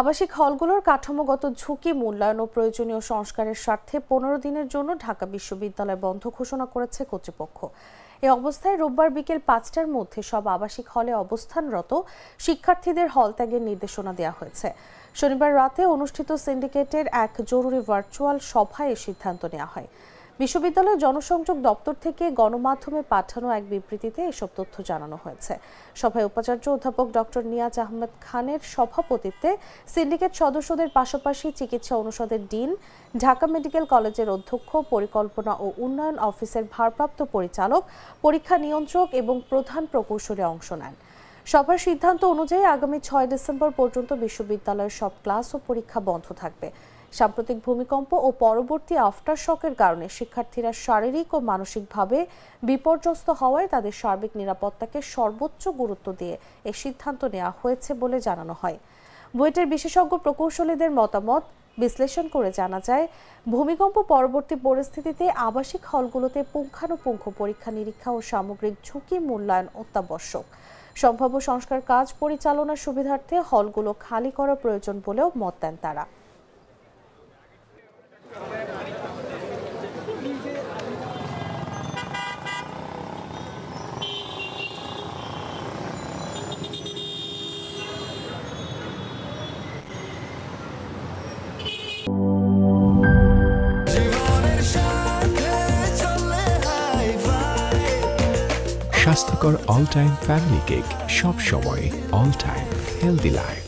আবাসিক হলগুলোর কাঠামোগত ঝুঁকি মূল্যায়ন ও প্রয়োজনীয় সংস্কারের স্বার্থে 15 দিনের জন্য ঢাকা বিশ্ববিদ্যালয় বন্ধ ঘোষণা করেছে কর্তৃপক্ষ। এ অবস্থায় রোববার বিকেল 5টার মধ্যে সব আবাসিক হলে অবস্থানরত শিক্ষার্থীদের হল ত্যাগের নির্দেশনা দেওয়া হয়েছে। শনিবার রাতে অনুষ্ঠিত সিন্ডিকেটের এক জরুরি ভার্চুয়াল সভায় এ সিদ্ধান্ত নেওয়া হয়। বিশ্ববিদ্যালয়ের জনসংযোগ দপ্তর থেকে গণমাধ্যমে পাঠানো এক বিবৃতিতে এসব তথ্য জানানো হয়েছে। সভায় উপাচার্য অধ্যাপক ডক্টর নিয়াজ আহমেদ খানের সভাপতিত্বে সিন্ডিকেট সদস্যদের পাশাপাশি চিকিৎসা অনুষদের ডিন, ঢাকা মেডিকেল কলেজের অধ্যক্ষ, পরিকল্পনা ও উন্নয়ন অফিসের ভারপ্রাপ্ত পরিচালক, পরীক্ষা নিয়ন্ত্রক এবং প্রধান প্রকৌশলী অংশ নেন। সভার সিদ্ধান্ত অনুযায়ী আগামী 6 ডিসেম্বর পর্যন্ত বিশ্ববিদ্যালয়ের সব ক্লাস ও পরীক্ষা বন্ধ থাকবে। সাম্প্রতিক ভূমিকম্প ও পরবর্তী আফটার শকের কারণে শিক্ষার্থীরা শারীরিক ও মানসিকভাবে বিপর্যস্ত হওয়ায় তাদের সার্বিক নিরাপত্তাকে সর্বোচ্চ গুরুত্ব দিয়ে এই সিদ্ধান্ত নেওয়া হয়েছে বলে জানানো হয়। বুয়েটের বিশেষজ্ঞ প্রকৌশলীদের মতামত বিশ্লেষণ করে জানা যায়, ভূমিকম্প পরবর্তী পরিস্থিতিতে আবাসিক হলগুলোতে পুঙ্খানুপুঙ্খ পরীক্ষা নিরীক্ষা ও সামগ্রিক ঝুঁকি মূল্যায়ন অত্যাবশ্যক। সম্ভাব্য সংস্কার কাজ পরিচালনার সুবিধার্থে হলগুলো খালি করা প্রয়োজন বলেও মত দেন তারা। স্বাস্থ্যকর অল টাইম ফ্যামিলি কেক, সব সময় অল টাইম হেলদি লাইফ।